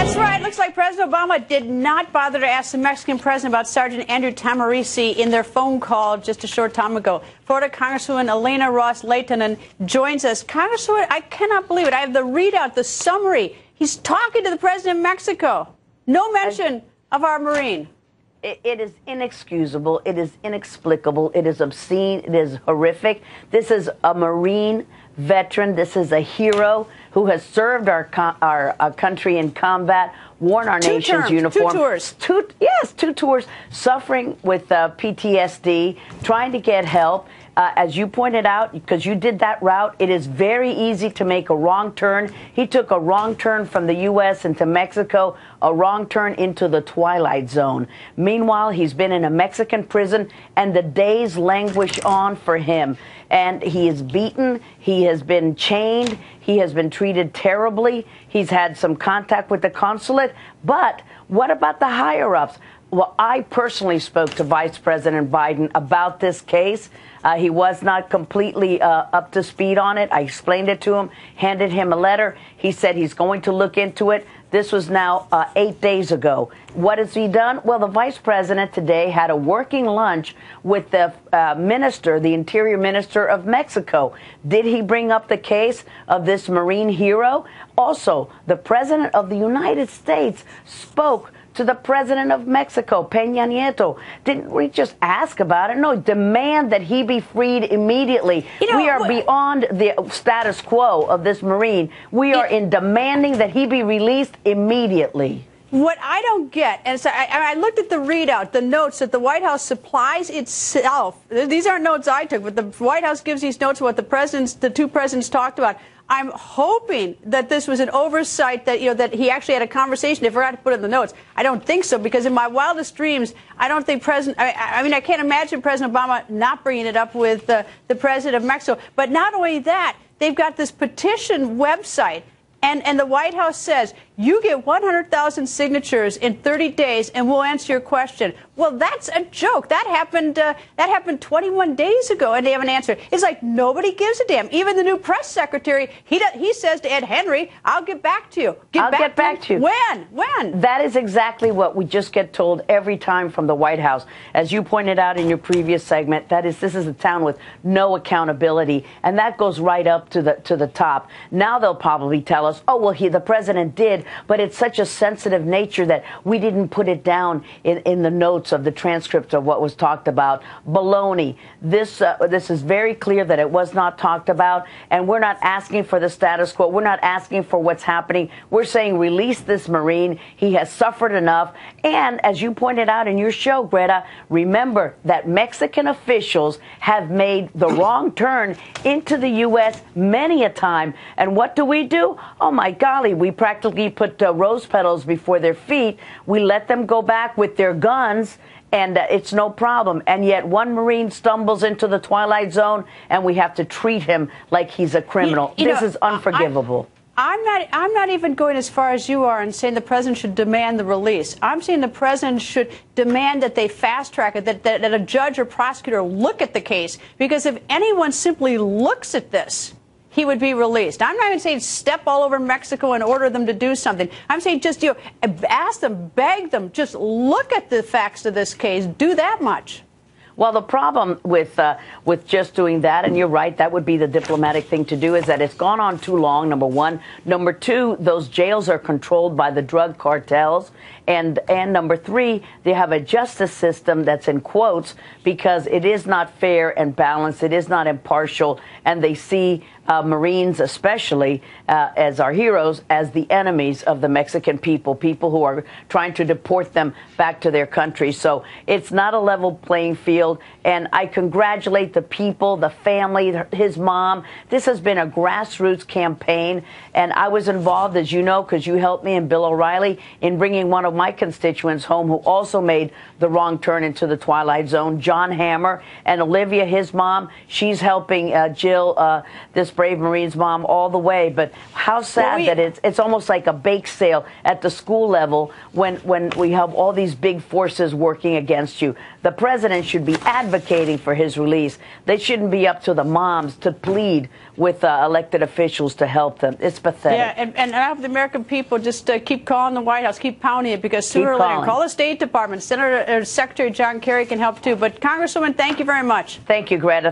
That's right. Looks like President Obama did not bother to ask the Mexican president about Sergeant Andrew Tahmooressi in their phone call just a short time ago. Florida Congresswoman Elena Ross-Leitonen joins us. Congresswoman, I cannot believe it. I have the readout, the summary. He's talking to the president of Mexico. No mention of our Marine. It is inexcusable. It is inexplicable. It is obscene. It is horrific. This is a Marine veteran. This is a hero who has served our country in combat, worn our nation's uniform. 2 tours. Two tours, suffering with PTSD, trying to get help. As you pointed out, because you did that route, it is very easy to make a wrong turn. He took a wrong turn from the U.S. into Mexico, a wrong turn into the Twilight Zone. Meanwhile, he's been in a Mexican prison, and the days languish on for him. And he is beaten. He has been chained. He has been treated terribly. He's had some contact with the consulate. But what about the higher-ups? Well, I personally spoke to Vice President Biden about this case. He was not completely up to speed on it. I explained it to him, handed him a letter. He said he's going to look into it. This was now 8 days ago. What has he done? Well, the vice president today had a working lunch with the minister, the interior minister of Mexico. Did he bring up the case of this Marine hero? Also, the president of the United States spoke to the president of Mexico, Peña Nieto. Didn't we just ask about it? No, demand that he be freed immediately. We are beyond the status quo of this Marine. We are in demanding that he be released immediately. What I don't get, and so I looked at the readout, the notes that the White House supplies itself. These aren't notes I took, but the White House gives these notes of what the two presidents talked about. I'm hoping that this was an oversight, that that he actually had a conversation. They forgot to put it in the notes. I don't think so, because in my wildest dreams, I don't think I can't imagine President Obama not bringing it up with the president of Mexico. But not only that, they've got this petition website. And the White House says, you get 100,000 signatures in 30 days, and we'll answer your question. Well, that's a joke. That happened 21 days ago, and they haven't answered. It's like nobody gives a damn. Even the new press secretary, he says to Ed Henry, I'll get back to you. I'll get back to you. When? That is exactly what we just get told every time from the White House. As you pointed out in your previous segment, this is a town with no accountability, and that goes right up to the top. Now they'll probably tell us, oh, well, the president did, but it's such a sensitive nature that we didn't put it down in the notes of the transcript of what was talked about. Baloney. This is very clear that it was not talked about, and we're not asking for the status quo. We're not asking for what's happening. We're saying release this Marine. He has suffered enough. And as you pointed out in your show, Greta, remember that Mexican officials have made the wrong turn into the U.S. many a time. And what do? Oh, my golly, we practically put rose petals before their feet. We let them go back with their guns, and it's no problem. And yet one Marine stumbles into the Twilight Zone, and we have to treat him like he's a criminal. This is unforgivable. I'm not even going as far as you are and saying the president should demand the release. I'm saying the president should demand that they fast track it, that a judge or prosecutor look at the case, because if anyone simply looks at this, he would be released. I'm not even saying step all over Mexico and order them to do something. I'm saying just, ask them, beg them, just look at the facts of this case. Do that much. Well, the problem with just doing that, and you're right, that would be the diplomatic thing to do, is that it's gone on too long, number one. Number two, those jails are controlled by the drug cartels. And number three, they have a justice system that's in quotes, because it is not fair and balanced. It is not impartial. And they see Marines, especially as our heroes, as the enemies of the Mexican people who are trying to deport them back to their country. So it's not a level playing field. And I congratulate the people, the family, his mom. This has been a grassroots campaign. And I was involved, as you know, because you helped me and Bill O'Reilly in bringing one of my constituents home who also made the wrong turn into the Twilight Zone, John Hammer, and Olivia, his mom. She's helping Jill, this Brave Marines mom all the way. But how sad that it's almost like a bake sale at the school level when we have all these big forces working against you. The president should be advocating for his release. They shouldn't be up to the moms to plead with elected officials to help them. It's pathetic. Yeah, and I hope the American people just keep calling the White House, keep pounding it, because sooner or later, call the State Department. Senator Secretary John Kerry can help too. But Congresswoman, thank you very much. Thank you, Greta.